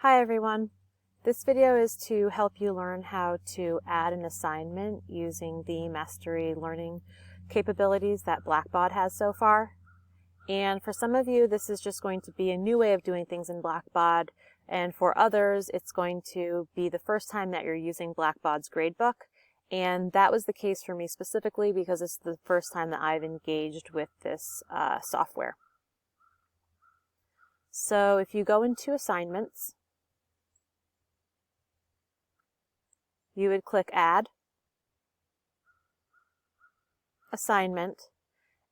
Hi everyone. This video is to help you learn how to add an assignment using the Mastery learning capabilities that Blackbaud has so far. And for some of you, this is just going to be a new way of doing things in Blackbaud, and for others, it's going to be the first time that you're using Blackbaud's gradebook. And that was the case for me specifically because it's the first time that I've engaged with this software. So if you go into Assignments, you would click Add, Assignment,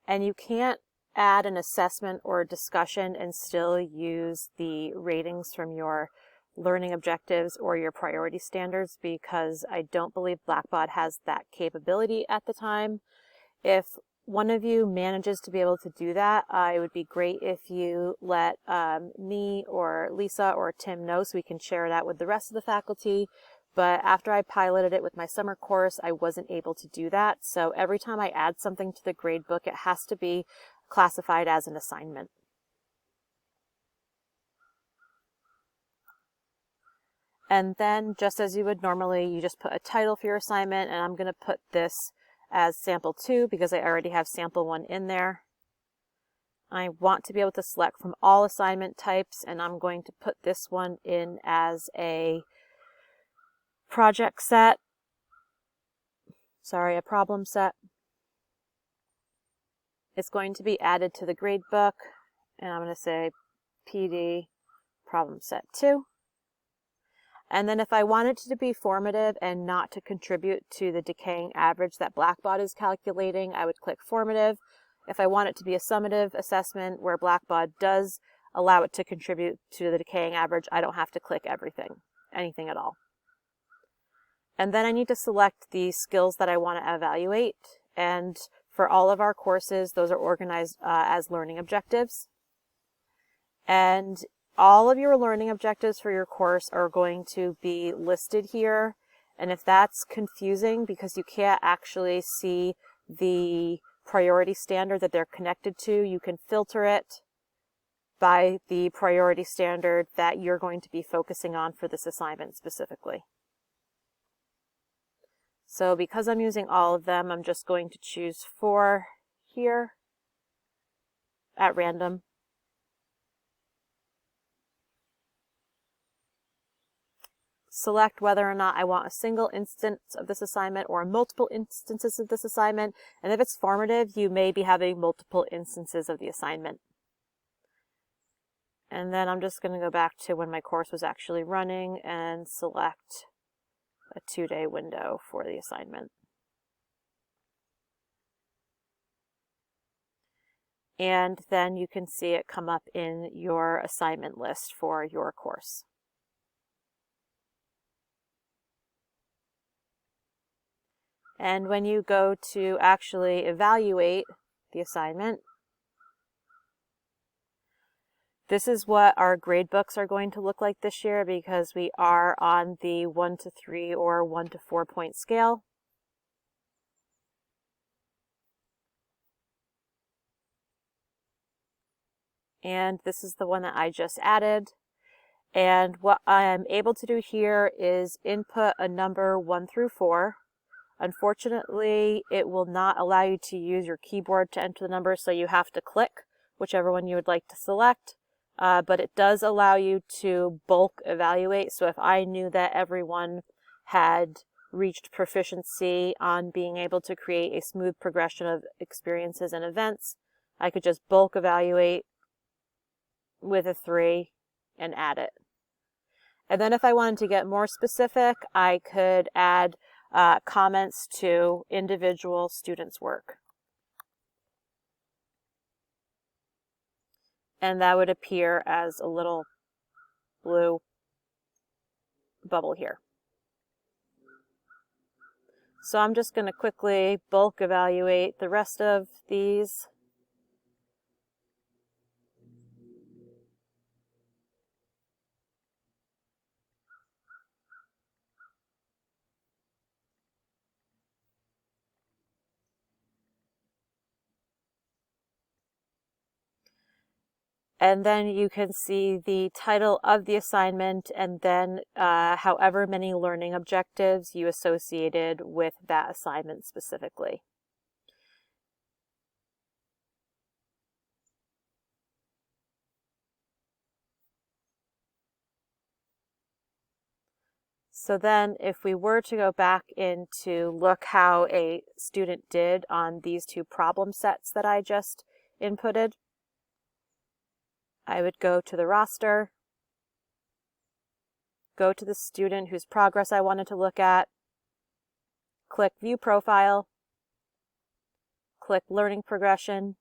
and you can't add an assessment or discussion and still use the ratings from your learning objectives or your priority standards because I don't believe Blackbaud has that capability at the time. If one of you manages to be able to do that, it would be great if you let me or Lisa or Tim know so we can share that with the rest of the faculty. But after I piloted it with my summer course, I wasn't able to do that. So every time I add something to the gradebook, it has to be classified as an assignment. And then just as you would normally, you just put a title for your assignment, and I'm going to put this as sample 2 because I already have sample 1 in there. I want to be able to select from all assignment types, and I'm going to put this one in as a project set. Sorry, a problem set. It's going to be added to the gradebook, and I'm going to say PD problem set 2. And then if I want it to be formative and not to contribute to the decaying average that Blackbaud is calculating, I would click formative. If I want it to be a summative assessment where Blackbaud does allow it to contribute to the decaying average, I don't have to click anything at all. And then I need to select the skills that I want to evaluate. And for all of our courses, those are organized as learning objectives. And all of your learning objectives for your course are going to be listed here. And if that's confusing because you can't actually see the priority standard that they're connected to, you can filter it by the priority standard that you're going to be focusing on for this assignment specifically. So because I'm using all of them, I'm just going to choose 4 here at random. Select whether or not I want a single instance of this assignment or multiple instances of this assignment. And if it's formative, you may be having multiple instances of the assignment. And then I'm just going to go back to when my course was actually running and select a 2-day window for the assignment. And then you can see it come up in your assignment list for your course. And when you go to actually evaluate the assignment, this is what our gradebooks are going to look like this year because we are on the 1 to 3 or 1 to 4 point scale. And this is the one that I just added. And what I am able to do here is input a number 1 through 4. Unfortunately, it will not allow you to use your keyboard to enter the number, so you have to click whichever one you would like to select. But it does allow you to bulk evaluate. So if I knew that everyone had reached proficiency on being able to create a smooth progression of experiences and events, I could just bulk evaluate with a 3 and add it. And then if I wanted to get more specific, I could add comments to individual students' work. And that would appear as a little blue bubble here. So I'm just going to quickly bulk evaluate the rest of these. And then you can see the title of the assignment and then however many learning objectives you associated with that assignment specifically. So then if we were to go back in to look how a student did on these two problem sets that I just inputted, I would go to the roster, go to the student whose progress I wanted to look at, click View Profile, click Learning Progression,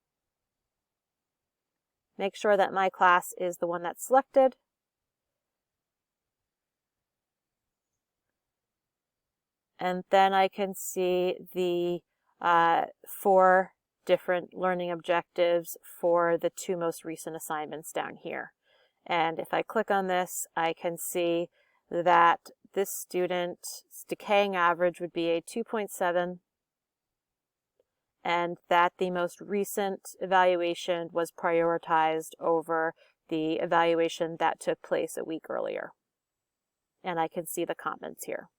make sure that my class is the one that's selected, and then I can see the 4 different learning objectives for the 2 most recent assignments down here. And if I click on this, I can see that this student's decaying average would be a 2.7, and that the most recent evaluation was prioritized over the evaluation that took place a week earlier. And I can see the comments here.